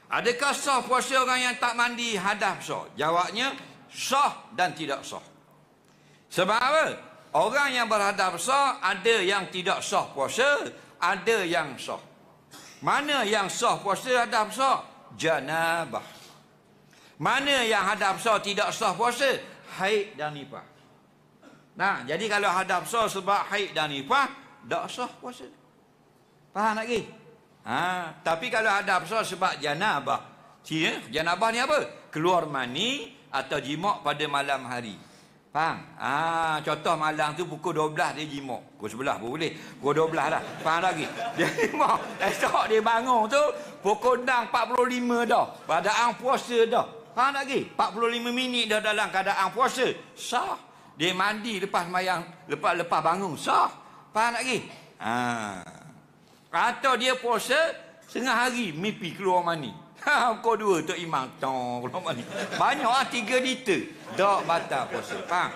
Adakah sah puasa orang yang tak mandi hadas besar? Jawabnya sah dan tidak sah. Sebab apa? Orang yang berhadas besar ada yang tidak sah puasa, ada yang sah. Mana yang sah puasa hadas besar? Janabah. Mana yang hadas besar tidak sah puasa? Haid dan nifas. Nah, jadi kalau hadas besar sebab haid dan nifas, tak sah puasa. Faham lagi? Tapi kalau hadas besar sebab janabah. Janabah ni apa? Keluar mani atau jimak pada malam hari. Faham? Contoh malam tu pukul 12 dia jimak. Pukul 11 pun boleh. Pukul 12 dah. Faham lagi? Dia jimak. Esok dia bangun tu pukul 6.45 dah. Keadaan puasa dah. Faham lagi? 45 minit dah dalam keadaan puasa. Sah. Dia mandi lepas mayang, lepas bangun. Sah. Faham lagi? Atau dia puasa setengah hari mimpi keluar mani. Pukul 2 Tok Imam keluar mani. Banyak 3 liter. Tak batal puasa. Faham?